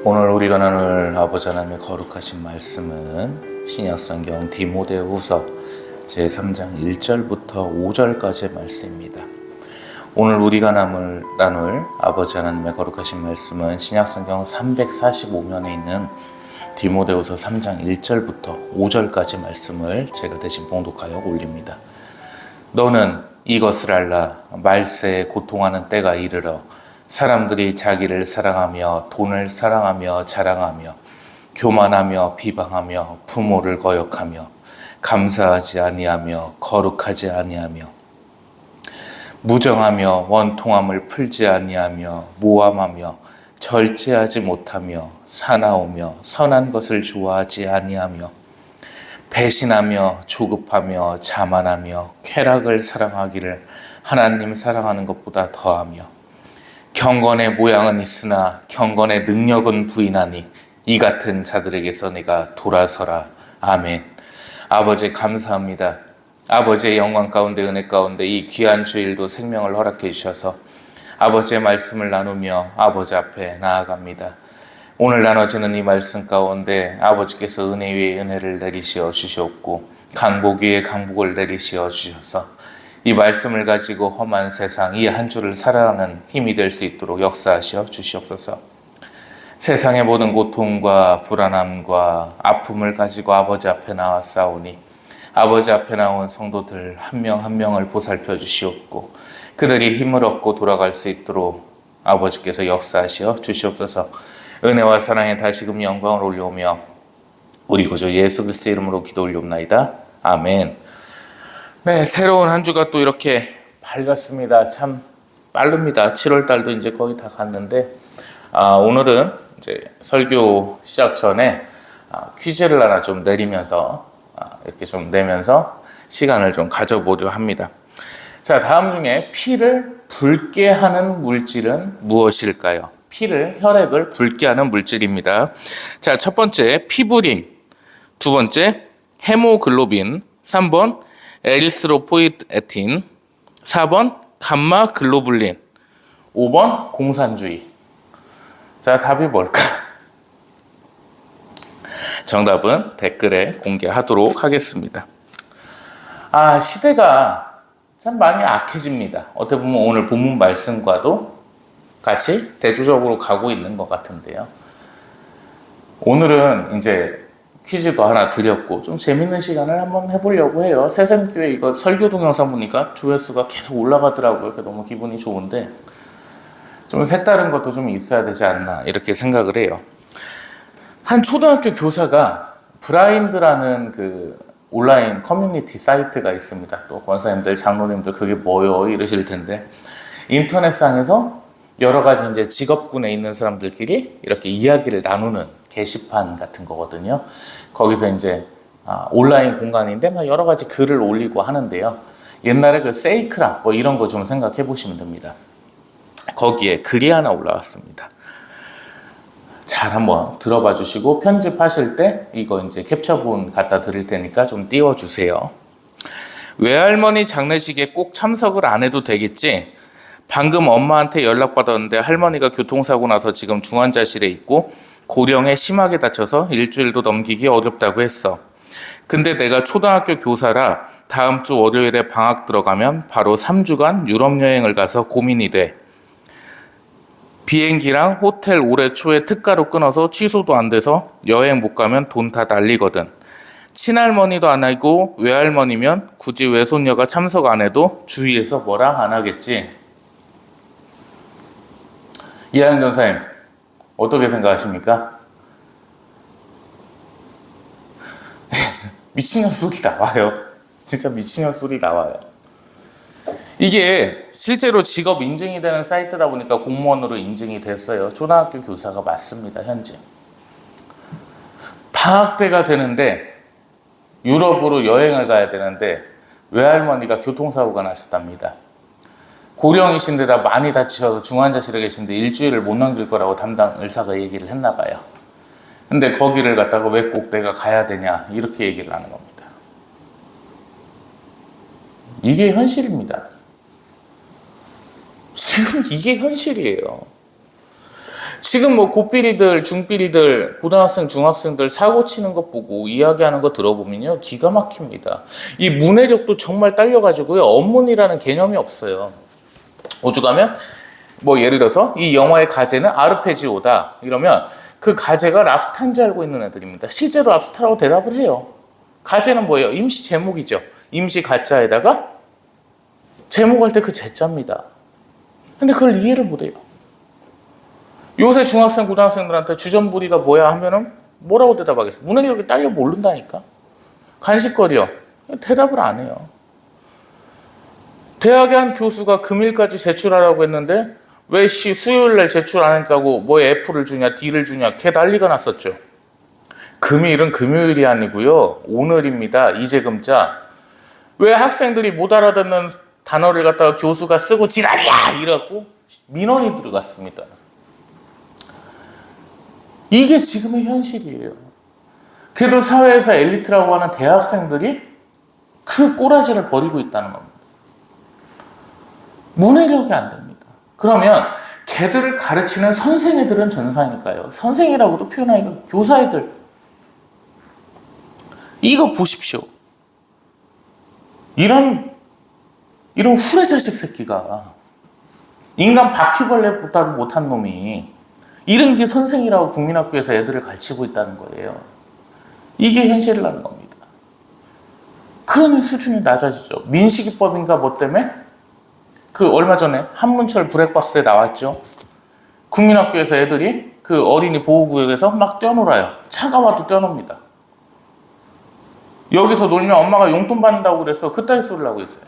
오늘 우리가 나눌 아버지 하나님의 거룩하신 말씀은 신약성경 디모데후서 제3장 1절부터 5절까지의 말씀입니다. 오늘 우리가 나눌 아버지 하나님의 거룩하신 말씀은 신약성경 345면에 있는 디모데후서 3장 1절부터 5절까지 말씀을 제가 대신 봉독하여 올립니다. 너는 이것을 알라. 말세에 고통하는 때가 이르러 사람들이 자기를 사랑하며 돈을 사랑하며 자랑하며 교만하며 비방하며 부모를 거역하며 감사하지 아니하며 거룩하지 아니하며 무정하며 원통함을 풀지 아니하며 모함하며 절제하지 못하며 사나우며 선한 것을 좋아하지 아니하며 배신하며 조급하며 자만하며 쾌락을 사랑하기를 하나님 사랑하는 것보다 더하며 경건의 모양은 있으나 경건의 능력은 부인하니 이 같은 자들에게서 내가 돌아서라. 아멘. 아버지 감사합니다. 아버지의 영광 가운데 은혜 가운데 이 귀한 주일도 생명을 허락해 주셔서 아버지의 말씀을 나누며 아버지 앞에 나아갑니다. 오늘 나눠지는 이 말씀 가운데 아버지께서 은혜 위에 은혜를 내리시어 주셨고 강복 위에 강복을 내리시어 주셔서 이 말씀을 가지고 험한 세상 이 한 주를 살아가는 힘이 될 수 있도록 역사하시어 주시옵소서. 세상의 모든 고통과 불안함과 아픔을 가지고 아버지 앞에 나왔사오니 아버지 앞에 나온 성도들 한 명 한 명을 보살펴 주시옵고 그들이 힘을 얻고 돌아갈 수 있도록 아버지께서 역사하시어 주시옵소서. 은혜와 사랑에 다시금 영광을 올려오며 우리 구주 예수 그리스도의 이름으로 기도 올려옵나이다. 아멘. 네, 새로운 한 주가 또 이렇게 밝았습니다. 참 빠릅니다. 7월 달도 이제 거의 다 갔는데 오늘은 이제 설교 시작 전에 퀴즈를 하나 좀 내리면서 이렇게 좀 내면서 시간을 좀 가져보려 합니다. 자, 다음 중에 피를 붉게 하는 물질은 무엇일까요? 피를, 혈액을 붉게 하는 물질입니다. 자, 첫 번째 피부린, 두 번째 헤모글로빈, 3번 에리스로포이에틴, 4번 감마글로불린, 5번 공산주의. 자, 답이 뭘까? 정답은 댓글에 공개하도록 하겠습니다. 시대가 참 많이 악해집니다. 어떻게 보면 오늘 본문 말씀과도 같이 대조적으로 가고 있는 것 같은데요. 오늘은 이제 퀴즈도 하나 드렸고 좀 재밌는 시간을 한번 해보려고 해요. 새샘교회 이거 설교 동영상 보니까 조회수가 계속 올라가더라고요. 너무 기분이 좋은데 좀 색다른 것도 좀 있어야 되지 않나 이렇게 생각을 해요. 한 초등학교 교사가 브라인드라는 그 온라인 커뮤니티 사이트가 있습니다. 또 권사님들, 장로님들 그게 뭐요? 이러실 텐데 인터넷상에서 여러 가지 이제 직업군에 있는 사람들끼리 이렇게 이야기를 나누는 게시판 같은 거거든요. 거기서 이제 온라인 공간인데 막 여러 가지 글을 올리고 하는데요. 옛날에 그 세이크라 뭐 이런 거 좀 생각해 보시면 됩니다. 거기에 글이 하나 올라왔습니다. 잘 한번 들어봐 주시고 편집하실 때 이거 이제 캡처본 갖다 드릴 테니까 좀 띄워 주세요. 외할머니 장례식에 꼭 참석을 안 해도 되겠지? 방금 엄마한테 연락받았는데 할머니가 교통사고 나서 지금 중환자실에 있고 고령에 심하게 다쳐서 일주일도 넘기기 어렵다고 했어. 근데 내가 초등학교 교사라 다음 주 월요일에 방학 들어가면 바로 3주간 유럽 여행을 가서 고민이 돼. 비행기랑 호텔 올해 초에 특가로 끊어서 취소도 안 돼서 여행 못 가면 돈 다 날리거든. 친할머니도 안 하고 외할머니면 굳이 외손녀가 참석 안 해도 주위에서 뭐라 안 하겠지. 이하영 전사님 어떻게 생각하십니까? 미친년 소리 나와요. 진짜 미친년 소리 나와요. 이게 실제로 직업 인증이 되는 사이트다 보니까 공무원으로 인증이 됐어요. 초등학교 교사가 맞습니다. 현재 방학 때가 되는데 유럽으로 여행을 가야 되는데 외할머니가 교통사고가 나셨답니다. 고령이신데다 많이 다치셔서 중환자실에 계신데 일주일을 못 넘길 거라고 담당 의사가 얘기를 했나 봐요. 근데 거기를 갔다가 왜 꼭 내가 가야 되냐 이렇게 얘기를 하는 겁니다. 이게 현실입니다. 지금 이게 현실이에요. 지금 뭐 고삐리들, 중삐리들, 고등학생, 중학생들 사고 치는 것 보고 이야기하는 거 들어보면요, 기가 막힙니다. 이 문해력도 정말 딸려가지고요, 언문이라는 개념이 없어요. 오죽하면 뭐 예를 들어서 이 영화의 가제는 아르페지오다 이러면 그 가제가 랍스타인 줄 알고 있는 애들입니다. 실제로 랍스타라고 대답을 해요. 가제는 뭐예요? 임시 제목이죠. 임시 가짜에다가 제목할 때 그 제자입니다. 근데 그걸 이해를 못해요. 요새 중학생, 고등학생들한테 주전부리가 뭐야 하면은 뭐라고 대답하겠어요? 문해력이 딸려 모른다니까. 간식거리요. 대답을 안 해요. 대학의 한 교수가 금일까지 제출하라고 했는데 왜 수요일날 제출 안 했다고 뭐 F를 주냐 D를 주냐 걔 난리가 났었죠. 금일은 금요일이 아니고요, 오늘입니다. 이재금자. 왜 학생들이 못 알아듣는 단어를 갖다가 교수가 쓰고 지랄이야 이래갖고 민원이 들어갔습니다. 이게 지금의 현실이에요. 그래도 사회에서 엘리트라고 하는 대학생들이 그 꼬라지를 벌이고 있다는 겁니다. 문해력이 안 됩니다. 그러면 걔들을 가르치는 선생애들은 전사니까요. 선생이라고도 표현하기가 교사애들. 이거 보십시오. 이런 후레자식 새끼가 인간 바퀴벌레보다도 못한 놈이 이런 게 선생이라고 국민학교에서 애들을 가르치고 있다는 거예요. 이게 현실이라는 겁니다. 그런 수준이 낮아지죠. 민식이법인가 뭐 때문에 그 얼마 전에 한문철 블랙박스에 나왔죠. 국민학교에서 애들이 그 어린이 보호구역에서 막 뛰어놀아요. 차가 와도 뛰어놉니다. 여기서 놀면 엄마가 용돈 받는다고 그래서 그따위 소리를 하고 있어요.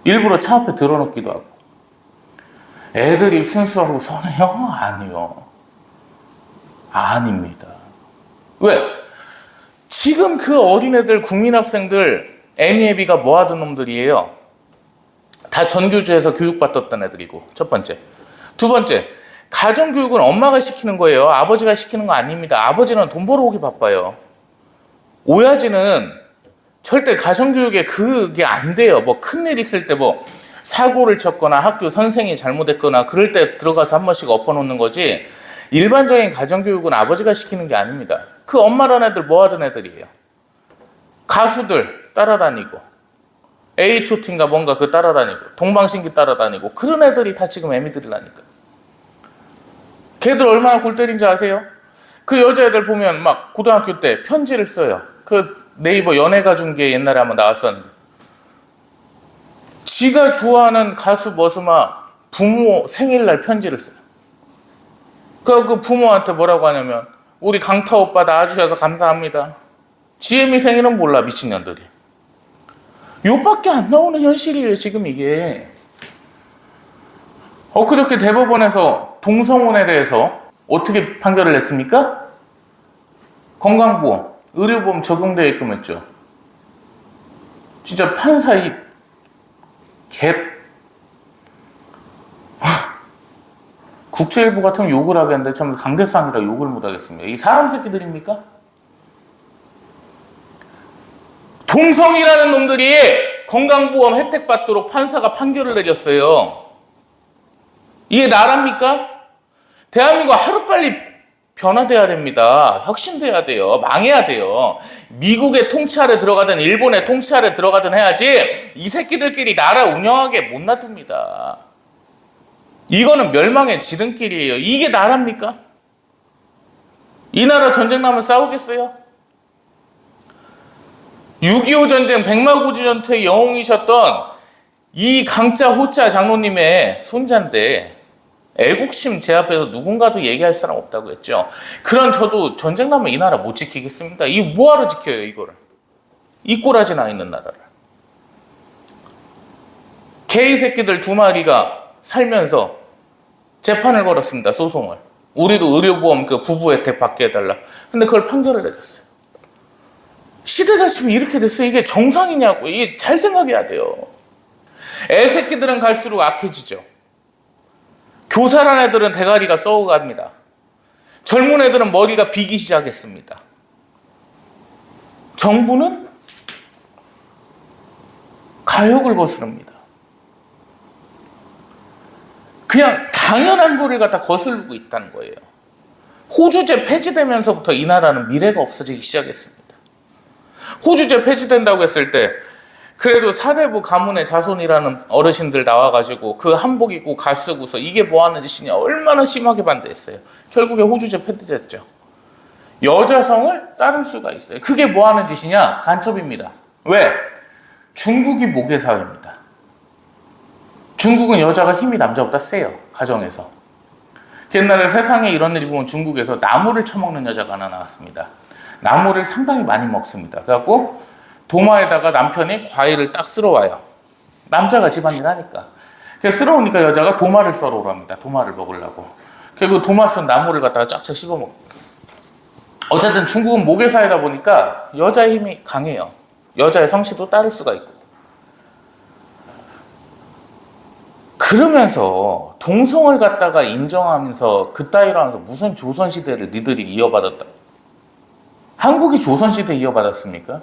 일부러 차 앞에 들어놓기도 하고. 애들이 순수하고 선해요? 아니요. 아닙니다. 왜? 지금 그 어린애들, 국민학생들, 애미애비가 뭐 하던 놈들이에요? 다 전교조에서 교육받았던 애들이고, 첫 번째. 두 번째, 가정교육은 엄마가 시키는 거예요. 아버지가 시키는 거 아닙니다. 아버지는 돈 벌어오기 바빠요. 오야지는 절대 가정교육에 그게 안 돼요. 뭐 큰일 있을 때 뭐 사고를 쳤거나 학교 선생이 잘못했거나 그럴 때 들어가서 한 번씩 엎어놓는 거지, 일반적인 가정교육은 아버지가 시키는 게 아닙니다. 그 엄마란 애들 뭐 하던 애들이에요? 가수들 따라다니고, H.O.T인가 뭔가 그 따라다니고, 동방신기 따라다니고, 그런 애들이 다 지금 애미들이라니까. 걔들 얼마나 골 때린지 아세요? 그 여자애들 보면 막 고등학교 때 편지를 써요. 그 네이버 연애가 중계 옛날에 한번 나왔었는데, 지가 좋아하는 가수 머스마 부모 생일날 편지를 써요. 그 부모한테 뭐라고 하냐면, 우리 강타 오빠 나와주셔서 감사합니다. 지혜미 생일은 몰라, 미친년들이. 요밖에 안 나오는 현실이에요, 지금 이게. 엊그저께 대법원에서 동성혼에 대해서 어떻게 판결을 냈습니까? 건강보험, 의료보험 적용되게끔 했죠. 진짜 판사 이 국제일보 같으면 욕을 하겠는데 참 강대상이라 욕을 못 하겠습니다. 이 사람 새끼들입니까? 동성이라는 놈들이 건강보험 혜택 받도록 판사가 판결을 내렸어요. 이게 나랍니까? 대한민국 하루빨리 변화돼야 됩니다. 혁신돼야 돼요. 망해야 돼요. 미국의 통치 아래 들어가든 일본의 통치 아래 들어가든 해야지 이 새끼들끼리 나라 운영하게 못 놔둡니다. 이거는 멸망의 지름길이에요. 이게 나라입니까? 이 나라 전쟁 나면 싸우겠어요? 6.25 전쟁 백마고지 전투의 영웅이셨던 이 강자 호자 장로님의 손자인데, 애국심 제 앞에서 누군가도 얘기할 사람 없다고 했죠. 그런 저도 전쟁 나면 이 나라 못 지키겠습니다. 이 뭐하러 지켜요, 이거를? 이 꼬라지 나 있는 나라를. 개이 새끼들 2마리가 살면서 재판을 걸었습니다, 소송을. 우리도 의료보험 그 부부 혜택 받게 해달라. 근데 그걸 판결을 내렸어요. 시대가 지금 이렇게 됐어요. 이게 정상이냐고. 이게 잘 생각해야 돼요. 애새끼들은 갈수록 악해지죠. 교사란 애들은 대가리가 썩어갑니다. 젊은 애들은 머리가 비기 시작했습니다. 정부는 가역을 거스릅니다. 그냥 다 당연한 거를 갖다 거슬고 있다는 거예요. 호주제 폐지되면서부터 이 나라는 미래가 없어지기 시작했습니다. 호주제 폐지된다고 했을 때 그래도 사대부 가문의 자손이라는 어르신들 나와가지고 그 한복 입고 가 쓰고서 이게 뭐 하는 짓이냐 얼마나 심하게 반대했어요. 결국에 호주제 폐지됐죠. 여자성을 따를 수가 있어요. 그게 뭐 하는 짓이냐? 간첩입니다. 왜? 중국이 모계 사회입니다. 중국은 여자가 힘이 남자보다 세요. 가정에서. 옛날에 세상에 이런 일이 보면 중국에서 나무를 쳐먹는 여자가 하나 나왔습니다. 나무를 상당히 많이 먹습니다. 그래갖고 도마에다가 남편이 과일을 딱 쓸어와요. 남자가 집안일 하니까. 그래서 쓸어오니까 여자가 도마를 썰어 오랍니다. 도마를 먹으려고. 그리고 도마 쓴 나무를 갖다가 쫙쫙 씹어먹고. 어쨌든 중국은 모계사회다 보니까 여자의 힘이 강해요. 여자의 성씨도 따를 수가 있고. 그러면서 동성을 갖다가 인정하면서 그따위로 하면서 무슨 조선시대를 니들이 이어받았다. 한국이 조선시대 이어받았습니까?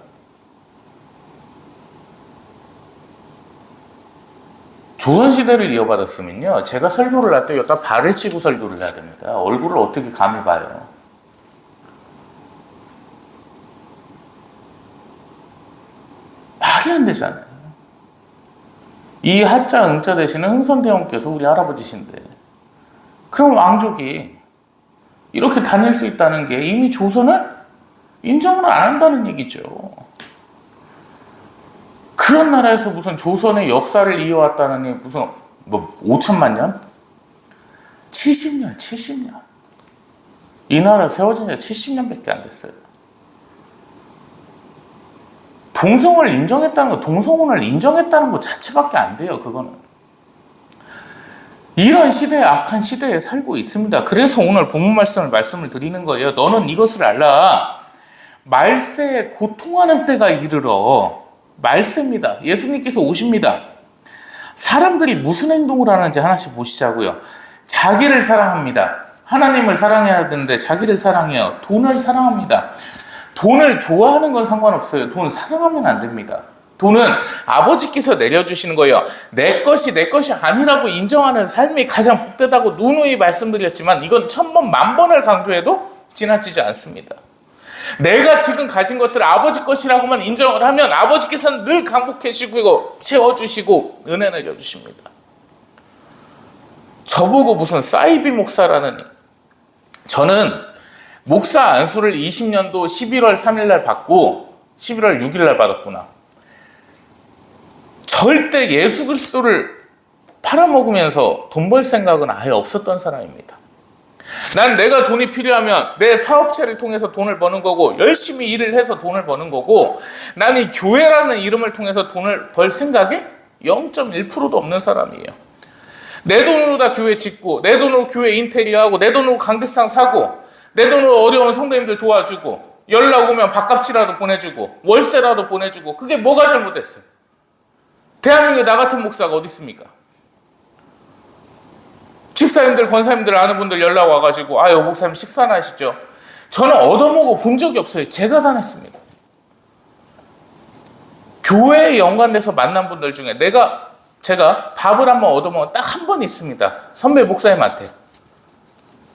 조선시대를 이어받았으면요. 제가 설교를 할 때 여기다 발을 치고 설교를 해야 됩니다. 얼굴을 어떻게 감히 봐요. 말이 안 되잖아요. 이 하자 응자 대신에 흥선대원께서 우리 할아버지신데 그럼 왕족이 이렇게 다닐 수 있다는 게 이미 조선을 인정을 안 한다는 얘기죠. 그런 나라에서 무슨 조선의 역사를 이어왔다는 게 무슨 뭐 5천만 년? 70년, 70년. 이 나라 세워진 지 70년밖에 안 됐어요. 동성을 인정했다는 거, 동성혼을 인정했다는 것 자체밖에 안 돼요, 그거는. 이런 시대에, 악한 시대에 살고 있습니다. 그래서 오늘 본문 말씀을 드리는 거예요. 너는 이것을 알라. 말세에 고통하는 때가 이르러. 말세입니다. 예수님께서 오십니다. 사람들이 무슨 행동을 하는지 하나씩 보시자고요. 자기를 사랑합니다. 하나님을 사랑해야 되는데 자기를 사랑해요. 돈을 사랑합니다. 돈을 좋아하는 건 상관없어요. 돈 사랑하면 안 됩니다. 돈은 아버지께서 내려주시는 거예요. 내 것이 아니라고 인정하는 삶이 가장 복되다고 누누이 말씀드렸지만 이건 1000번, 10,000번을 강조해도 지나치지 않습니다. 내가 지금 가진 것들을 아버지 것이라고만 인정을 하면 아버지께서는 늘 강복해 주시고 채워주시고 은혜 내려주십니다. 저보고 무슨 사이비 목사라느니. 저는 목사 안수를 20년도 11월 3일 날 받고 11월 6일 날 받았구나. 절대 예수 그리스도를 팔아먹으면서 돈 벌 생각은 아예 없었던 사람입니다. 난 내가 돈이 필요하면 내 사업체를 통해서 돈을 버는 거고 열심히 일을 해서 돈을 버는 거고 난 이 교회라는 이름을 통해서 돈을 벌 생각이 0.1%도 없는 사람이에요. 내 돈으로 다 교회 짓고 내 돈으로 교회 인테리어하고 내 돈으로 강대상 사고 내 돈으로 어려운 성도님들 도와주고 연락 오면 밥값이라도 보내주고 월세라도 보내주고 그게 뭐가 잘못됐어요? 대한민국에 나 같은 목사가 어디 있습니까? 집사님들, 권사님들 아는 분들 연락 와가지고 아유 목사님 식사나 하시죠? 저는 얻어먹어 본 적이 없어요. 제가 다녔습니다. 교회에 연관돼서 만난 분들 중에 제가 밥을 한번 얻어먹은 딱 한 번 있습니다. 선배 목사님한테.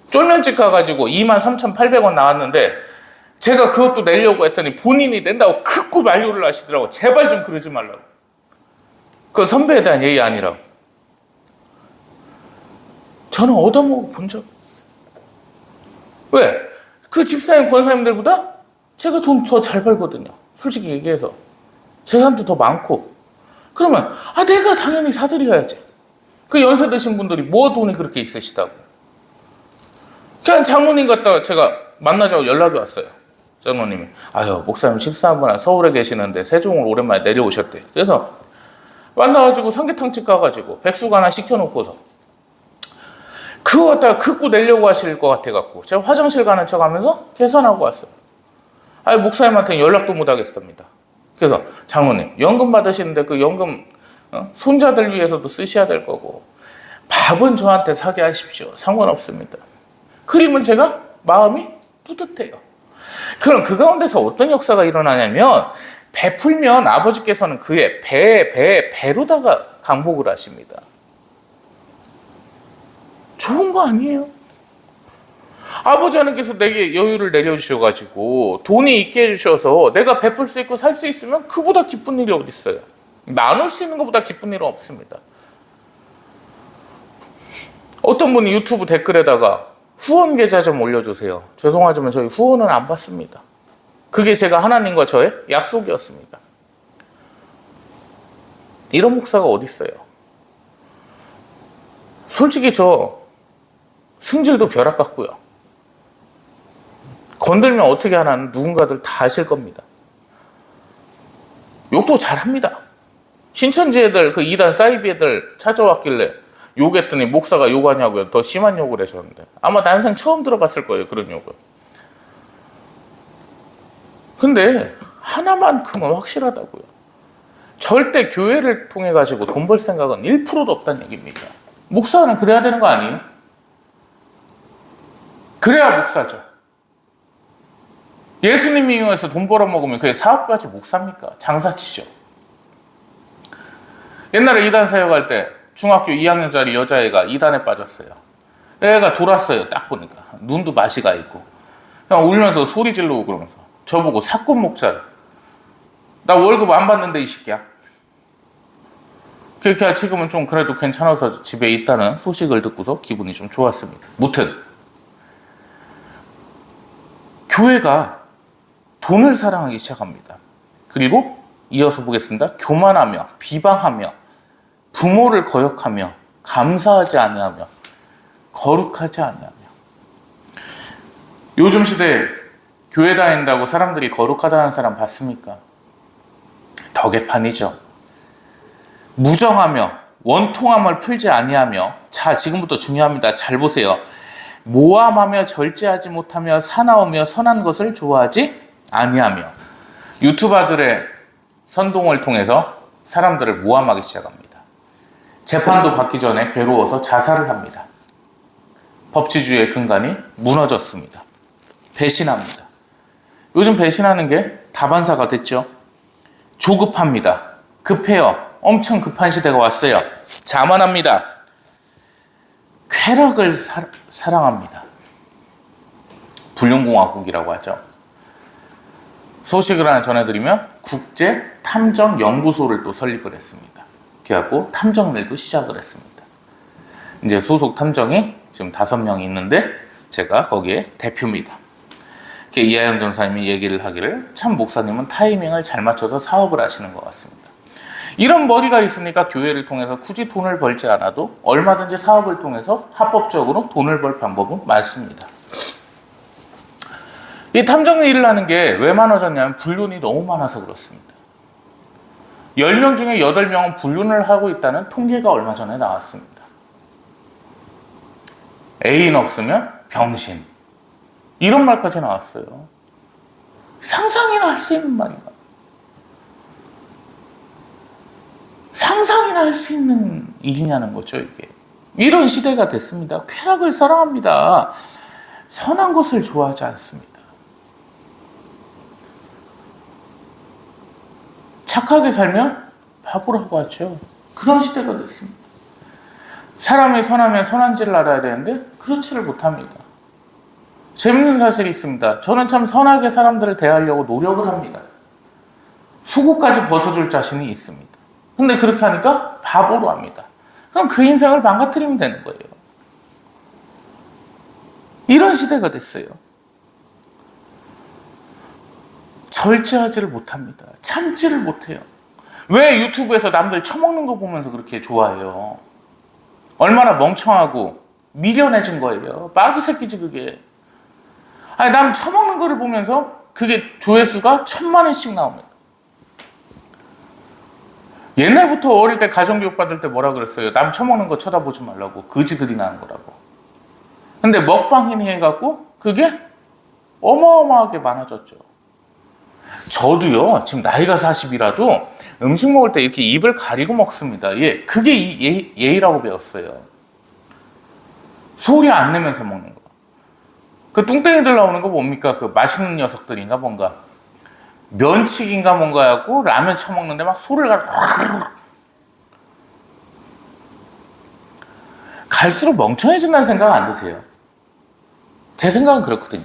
쫄면집 가가지고 23,800원 나왔는데 제가 그것도 내려고 했더니 본인이 낸다고 극구 만류를 하시더라고. 제발 좀 그러지 말라고. 그건 선배에 대한 예의 아니라고. 저는 얻어먹어 본 적 없어요. 왜? 그 집사님, 권사님들보다 제가 돈 더 잘 벌거든요. 솔직히 얘기해서. 재산도 더 많고. 그러면 내가 당연히 사드려야지. 그 연세 드신 분들이 뭐 돈이 그렇게 있으시다고. 그냥 장로님 갖다가 제가 만나자고 연락이 왔어요. 장로님이 아유 목사님 식사 한번 서울에 계시는데 세종을 오랜만에 내려오셨대. 그래서 만나가지고 삼계탕집 가가지고 백숙 하나 시켜놓고서 그거 갖다가 극구 내려고 하실 것 같아갖고 제가 화장실 가는 척 하면서 계산하고 왔어요. 목사님한테는 연락도 못 하겠습니다. 그래서 장로님 연금 받으시는데 그 연금 손자들 위해서도 쓰셔야 될 거고 밥은 저한테 사게 하십시오. 상관없습니다. 그러면 제가 마음이 뿌듯해요. 그럼 그 가운데서 어떤 역사가 일어나냐면 베풀면 아버지께서는 그의 배로다가 강복을 하십니다. 좋은 거 아니에요? 아버지 하나님께서 내게 여유를 내려주셔가지고 돈이 있게 해주셔서 내가 베풀 수 있고 살 수 있으면 그보다 기쁜 일이 어디 있어요? 나눌 수 있는 것보다 기쁜 일은 없습니다. 어떤 분이 유튜브 댓글에다가 후원 계좌 좀 올려주세요. 죄송하지만 저희 후원은 안 받습니다. 그게 제가 하나님과 저의 약속이었습니다. 이런 목사가 어디 있어요? 솔직히 저 승질도 벼락 같고요. 건들면 어떻게 하나는 누군가들 다 아실 겁니다. 욕도 잘합니다. 신천지 애들, 그 이단 사이비 애들 찾아왔길래 욕했더니 목사가 욕하냐고요. 더 심한 욕을 해줬는데 아마 난생 처음 들어봤을 거예요, 그런 욕을. 근데 하나만큼은 확실하다고요. 절대 교회를 통해 가지고 돈 벌 생각은 1%도 없다는 얘기입니다. 목사는 그래야 되는 거 아니에요? 그래야 목사죠. 예수님이 이용해서 돈 벌어먹으면 그게 사업가지 목사입니까? 장사치죠. 옛날에 이단 사역할 때 중학교 2학년짜리 여자애가 이단에 빠졌어요. 애가 돌았어요. 딱 보니까 눈도 마시가 있고 그냥 울면서 소리 지르고 그러면서 저보고 사꾼 목자래. 나 월급 안 받는데 이 새끼야. 그러니까 지금은 좀 그래도 괜찮아서 집에 있다는 소식을 듣고서 기분이 좀 좋았습니다. 무튼 교회가 돈을 사랑하기 시작합니다. 그리고 이어서 보겠습니다. 교만하며 비방하며 부모를 거역하며 감사하지 아니하며 거룩하지 아니하며. 요즘 시대에 교회 다닌다고 사람들이 거룩하다는 사람 봤습니까? 덕에판이죠. 무정하며 원통함을 풀지 아니하며, 자 지금부터 중요합니다. 잘 보세요. 모함하며 절제하지 못하며 사나우며 선한 것을 좋아하지 아니하며. 유튜버들의 선동을 통해서 사람들을 모함하기 시작합니다. 재판도 받기 전에 괴로워서 자살을 합니다. 법치주의의 근간이 무너졌습니다. 배신합니다. 요즘 배신하는 게 다반사가 됐죠. 조급합니다. 급해요. 엄청 급한 시대가 왔어요. 자만합니다. 쾌락을 사랑합니다. 불륜공화국이라고 하죠. 소식을 하나 전해드리면 국제탐정연구소를 또 설립을 했습니다. 그래갖고 탐정일도 시작을 했습니다. 이제 소속 탐정이 지금 5명이 있는데 제가 거기에 대표입니다. 이하영 전사님이 얘기를 하기를 참 목사님은 타이밍을 잘 맞춰서 사업을 하시는 것 같습니다. 이런 머리가 있으니까 교회를 통해서 굳이 돈을 벌지 않아도 얼마든지 사업을 통해서 합법적으로 돈을 벌 방법은 많습니다. 이 탐정 일을 하는 게 왜 많아졌냐면 불륜이 너무 많아서 그렇습니다. 10명 중에 8명은 불륜을 하고 있다는 통계가 얼마 전에 나왔습니다. 애인 없으면 병신. 이런 말까지 나왔어요. 상상이나 할 수 있는 말인가? 상상이나 할 수 있는 일이냐는 거죠, 이게. 이런 시대가 됐습니다. 쾌락을 사랑합니다. 선한 것을 좋아하지 않습니다. 착하게 살면 바보라고 하죠. 그런 시대가 됐습니다. 사람이 선하면 선한 짓을 알아야 되는데 그렇지를 못합니다. 재밌는 사실이 있습니다. 저는 참 선하게 사람들을 대하려고 노력을 합니다. 수고까지 벗어줄 자신이 있습니다. 근데 그렇게 하니까 바보로 합니다. 그럼 그 인생을 망가뜨리면 되는 거예요. 이런 시대가 됐어요. 절제하지를 못합니다. 참지를 못해요. 왜 유튜브에서 남들 처먹는 거 보면서 그렇게 좋아해요? 얼마나 멍청하고 미련해진 거예요. 마귀 새끼지 그게. 아니 남 처먹는 거를 보면서 그게 조회수가 1000만원씩 나옵니다. 옛날부터 어릴 때 가정교육 받을 때 뭐라 그랬어요? 남 처먹는 거 쳐다보지 말라고. 거지들이 나는 거라고. 근데 먹방이니 해갖고 그게 어마어마하게 많아졌죠. 저도요, 지금 나이가 40이라도 음식 먹을 때 이렇게 입을 가리고 먹습니다. 예, 그게 예의라고 배웠어요. 소리 안 내면서 먹는 거. 그 뚱땡이들 나오는 거 뭡니까? 그 맛있는 녀석들인가 뭔가. 면치기인가 뭔가 하고 라면 처먹는데 막 소리를 갈수록 멍청해진다는 생각 안 드세요? 제 생각은 그렇거든요.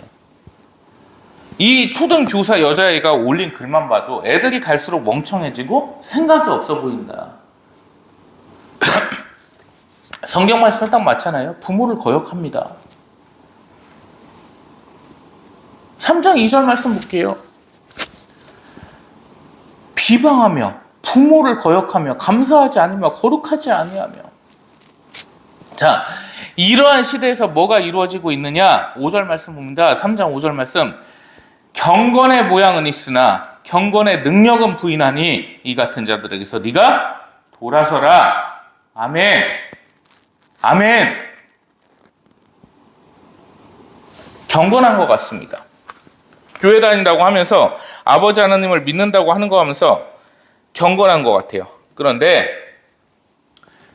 이 초등교사 여자애가 올린 글만 봐도 애들이 갈수록 멍청해지고 생각이 없어 보인다. 성경 말씀을 딱 맞잖아요. 부모를 거역합니다. 3장 2절 말씀 볼게요. 비방하며 부모를 거역하며 감사하지 않으며 거룩하지 아니하며. 자, 이러한 시대에서 뭐가 이루어지고 있느냐? 5절 말씀 봅니다. 3장 5절 말씀. 경건의 모양은 있으나 경건의 능력은 부인하니 이 같은 자들에게서 네가 돌아서라. 아멘. 아멘. 경건한 것 같습니다. 교회 다닌다고 하면서 아버지 하나님을 믿는다고 하는 거 하면서 경건한 것 같아요. 그런데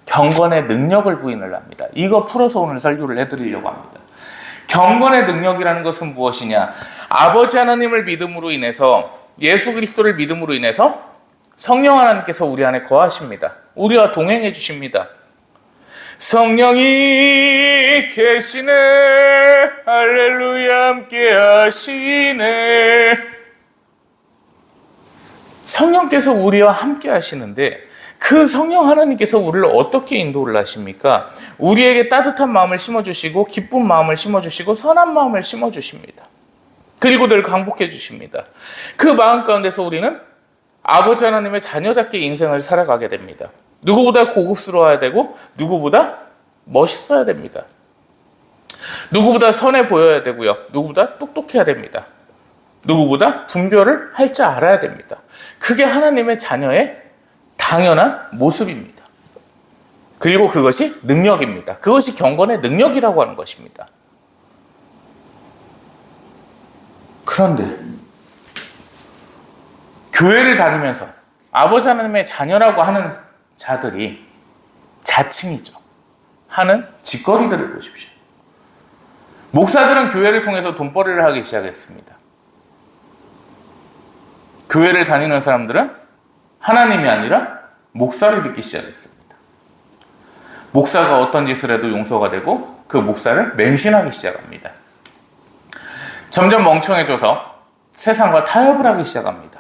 경건의 능력을 부인을 합니다. 이거 풀어서 오늘 설교를 해드리려고 합니다. 경건의 능력이라는 것은 무엇이냐? 아버지 하나님을 믿음으로 인해서, 예수 그리스도를 믿음으로 인해서 성령 하나님께서 우리 안에 거하십니다. 우리와 동행해 주십니다. 성령이 계시네, 할렐루야, 함께 하시네. 성령께서 우리와 함께 하시는데 그 성령 하나님께서 우리를 어떻게 인도를 하십니까? 우리에게 따뜻한 마음을 심어주시고 기쁜 마음을 심어주시고 선한 마음을 심어주십니다. 그리고 늘 강복해 주십니다. 그 마음 가운데서 우리는 아버지 하나님의 자녀답게 인생을 살아가게 됩니다. 누구보다 고급스러워야 되고 누구보다 멋있어야 됩니다. 누구보다 선해 보여야 되고요. 누구보다 똑똑해야 됩니다. 누구보다 분별을 할 줄 알아야 됩니다. 그게 하나님의 자녀의 당연한 모습입니다. 그리고 그것이 능력입니다. 그것이 경건의 능력이라고 하는 것입니다. 그런데 교회를 다니면서 아버지 하나님의 자녀라고 하는 자들이 자칭이죠. 하는 짓거리들을 보십시오. 목사들은 교회를 통해서 돈벌이를 하기 시작했습니다. 교회를 다니는 사람들은 하나님이 아니라 목사를 믿기 시작했습니다. 목사가 어떤 짓을 해도 용서가 되고 그 목사를 맹신하기 시작합니다. 점점 멍청해져서 세상과 타협을 하기 시작합니다.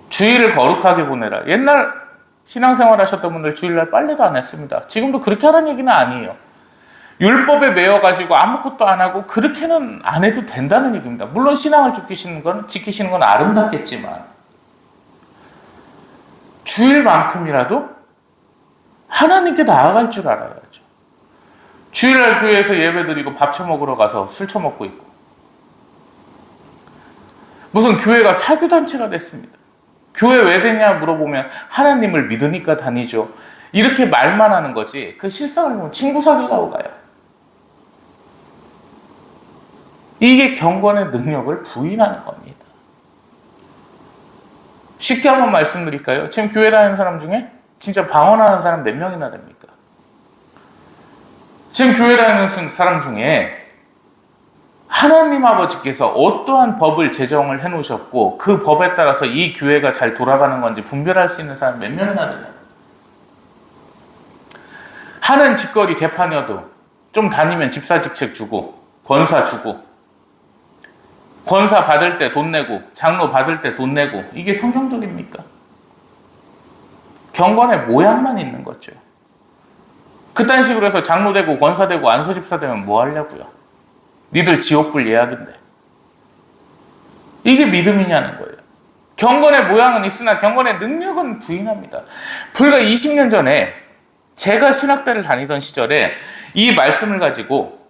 주일을 거룩하게 보내라. 옛날 신앙생활 하셨던 분들 주일날 빨래도 안 했습니다. 지금도 그렇게 하라는 얘기는 아니에요. 율법에 매여가지고 아무것도 안 하고 그렇게는 안 해도 된다는 얘기입니다. 물론 신앙을 지키시는 건 아름답겠지만 주일만큼이라도 하나님께 나아갈 줄 알아야죠. 주일날 교회에서 예배드리고 밥 처먹으러 가서 술 처먹고 있고 무슨 교회가 사교단체가 됐습니다. 교회 왜 됐냐 물어보면 하나님을 믿으니까 다니죠. 이렇게 말만 하는 거지 그 실상을 보면 친구 사귀려고 가요. 이게 경건의 능력을 부인하는 겁니다. 쉽게 한번 말씀드릴까요? 지금 교회 다니는 사람 중에 진짜 방언하는 사람 몇 명이나 됩니까? 지금 교회 다니는 사람 중에 하나님 아버지께서 어떠한 법을 제정을 해놓으셨고 그 법에 따라서 이 교회가 잘 돌아가는 건지 분별할 수 있는 사람 몇 명이나 되냐? 하는 짓거리 개판이어도 좀 다니면 집사직책 주고 권사 주고 권사 받을 때 돈 내고 장로 받을 때 돈 내고 이게 성경적입니까? 경건의 모양만 있는 거죠. 그딴 식으로 해서 장로 되고 권사 되고 안수집사 되면 뭐 하려고요? 니들 지옥불 예약인데. 이게 믿음이냐는 거예요. 경건의 모양은 있으나 경건의 능력은 부인합니다. 불과 20년 전에 제가 신학대를 다니던 시절에 이 말씀을 가지고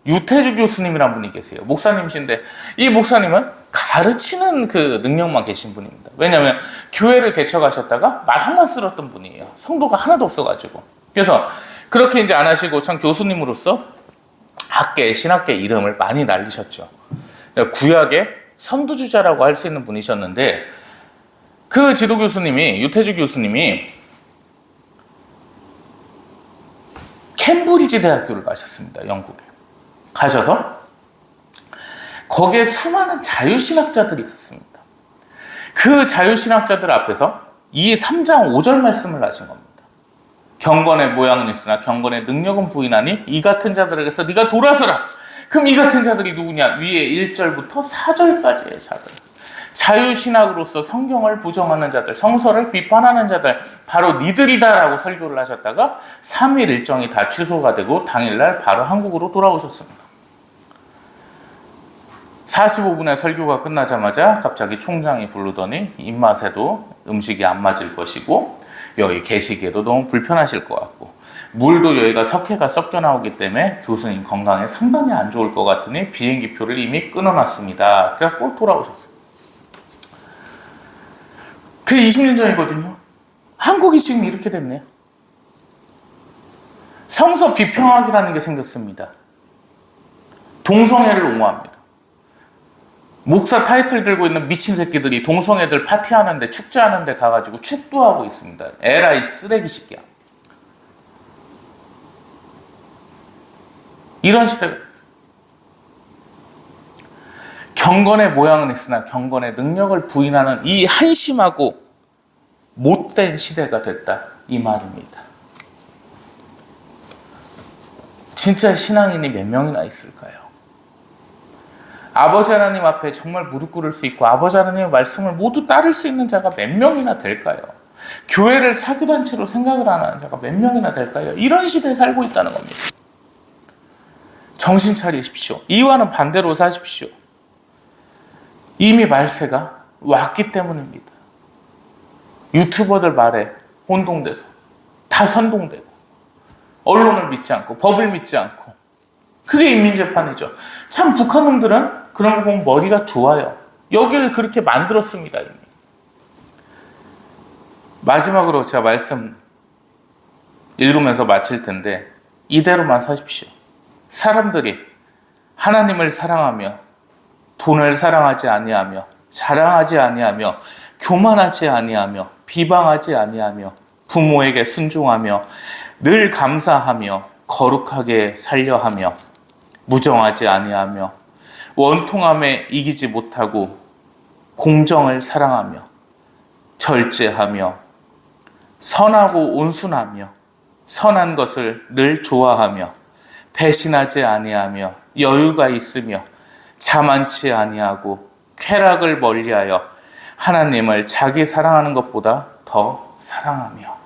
유태주 교수님이란 분이 계세요. 목사님이신데 이 목사님은 가르치는 그 능력만 계신 분입니다. 왜냐하면 교회를 개척하셨다가 마당만 쓸었던 분이에요. 성도가 하나도 없어가지고. 그래서 그렇게 이제 안 하시고 참 교수님으로서 신학계 이름을 많이 날리셨죠. 구약의 선두주자라고 할 수 있는 분이셨는데 그 지도 교수님이 유태주 교수님이 캠브리지 대학교를 가셨습니다. 영국에. 가셔서 거기에 수많은 자유신학자들이 있었습니다. 그 자유신학자들 앞에서 이 3장 5절 말씀을 하신 겁니다. 경건의 모양은 있으나 경건의 능력은 부인하니 이 같은 자들에게서 네가 돌아서라. 그럼 이 같은 자들이 누구냐? 위에 1절부터 4절까지의 자들. 자유신학으로서 성경을 부정하는 자들, 성서를 비판하는 자들, 바로 니들이다라고 설교를 하셨다가 3일 일정이 다 취소가 되고 당일날 바로 한국으로 돌아오셨습니다. 45분의 설교가 끝나자마자 갑자기 총장이 부르더니 입맛에도 음식이 안 맞을 것이고 여기 계시기에도 너무 불편하실 것 같고 물도 여기가 석회가 섞여 나오기 때문에 교수님 건강에 상당히 안 좋을 것 같으니 비행기표를 이미 끊어놨습니다. 그래갖고 돌아오셨어요. 그게 20년 전이거든요. 한국이 지금 이렇게 됐네요. 성서 비평학이라는 게 생겼습니다. 동성애를 옹호합니다. 목사 타이틀 들고 있는 미친 새끼들이 동성애들 파티하는데 축제하는데 가가지고 축도하고 있습니다. 에라이 쓰레기 새끼야. 이런 시대가 경건의 모양은 있으나 경건의 능력을 부인하는 이 한심하고 못된 시대가 됐다 이 말입니다. 진짜 신앙인이 몇 명이나 있을까요? 아버지 하나님 앞에 정말 무릎 꿇을 수 있고 아버지 하나님의 말씀을 모두 따를 수 있는 자가 몇 명이나 될까요? 교회를 사교단체로 생각을 하는 자가 몇 명이나 될까요? 이런 시대에 살고 있다는 겁니다. 정신 차리십시오. 이와는 반대로 사십시오. 이미 말세가 왔기 때문입니다. 유튜버들 말에 혼동돼서 다 선동되고 언론을 믿지 않고 법을 믿지 않고 그게 인민재판이죠. 참 북한 놈들은 그런 거 보면 머리가 좋아요. 여기를 그렇게 만들었습니다. 이미. 마지막으로 제가 말씀 읽으면서 마칠 텐데 이대로만 사십시오. 사람들이 하나님을 사랑하며 돈을 사랑하지 아니하며 자랑하지 아니하며 교만하지 아니하며 비방하지 아니하며 부모에게 순종하며 늘 감사하며 거룩하게 살려 하며 무정하지 아니하며 원통함에 이기지 못하고 공정을 사랑하며 절제하며 선하고 온순하며 선한 것을 늘 좋아하며 배신하지 아니하며 여유가 있으며 자만치 아니하고 쾌락을 멀리하여 하나님을 자기 사랑하는 것보다 더 사랑하며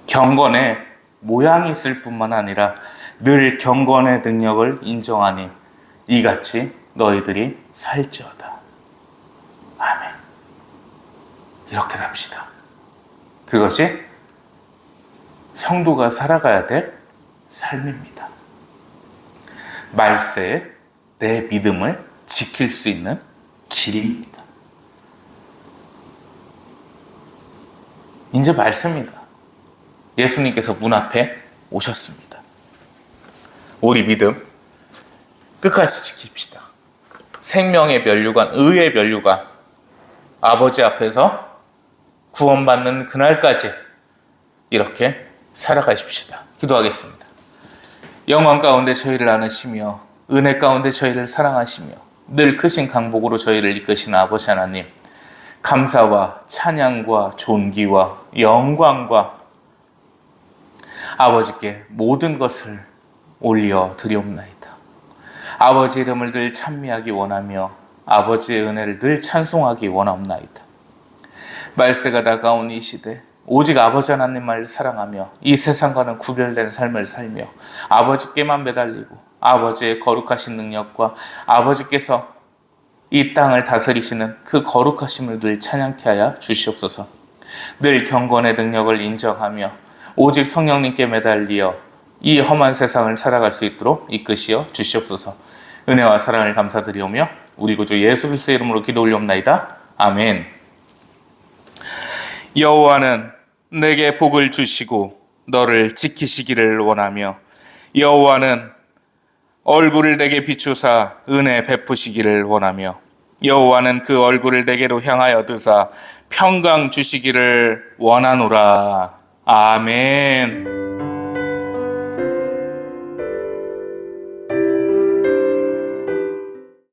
경건의 모양이 있을 뿐만 아니라 늘 경건의 능력을 인정하니 이같이 너희들이 살지어다. 아멘. 이렇게 삽시다. 그것이 성도가 살아가야 될 삶입니다. 말세에 내 믿음을 지킬 수 있는 길입니다. 이제 말씀입니다. 예수님께서 문 앞에 오셨습니다. 우리 믿음 끝까지 지킵시다. 생명의 면류관, 의의 면류관, 아버지 앞에서 구원받는 그날까지 이렇게 살아가십시다. 기도하겠습니다. 영광 가운데 저희를 안으시며 은혜 가운데 저희를 사랑하시며 늘 크신 강복으로 저희를 이끄시는 아버지 하나님, 감사와 찬양과 존귀와 영광과 아버지께 모든 것을 올려 드리옵나이다. 아버지 이름을 늘 찬미하기 원하며 아버지의 은혜를 늘 찬송하기 원하옵나이다. 말세가 다가온 이 시대 오직 아버지 하나님을 사랑하며 이 세상과는 구별된 삶을 살며 아버지께만 매달리고 아버지의 거룩하신 능력과 아버지께서 이 땅을 다스리시는 그 거룩하심을 늘 찬양케 하여 주시옵소서. 늘 경건의 능력을 인정하며 오직 성령님께 매달리어 이 험한 세상을 살아갈 수 있도록 이끄시어 주시옵소서. 은혜와 사랑을 감사드리오며 우리 구주 예수 그리스도의 이름으로 기도 올리옵나이다. 아멘. 여호와는 내게 복을 주시고 너를 지키시기를 원하며 여호와는 얼굴을 내게 비추사 은혜 베푸시기를 원하며 여호와는 그 얼굴을 내게로 향하여 드사 평강 주시기를 원하노라. 아멘.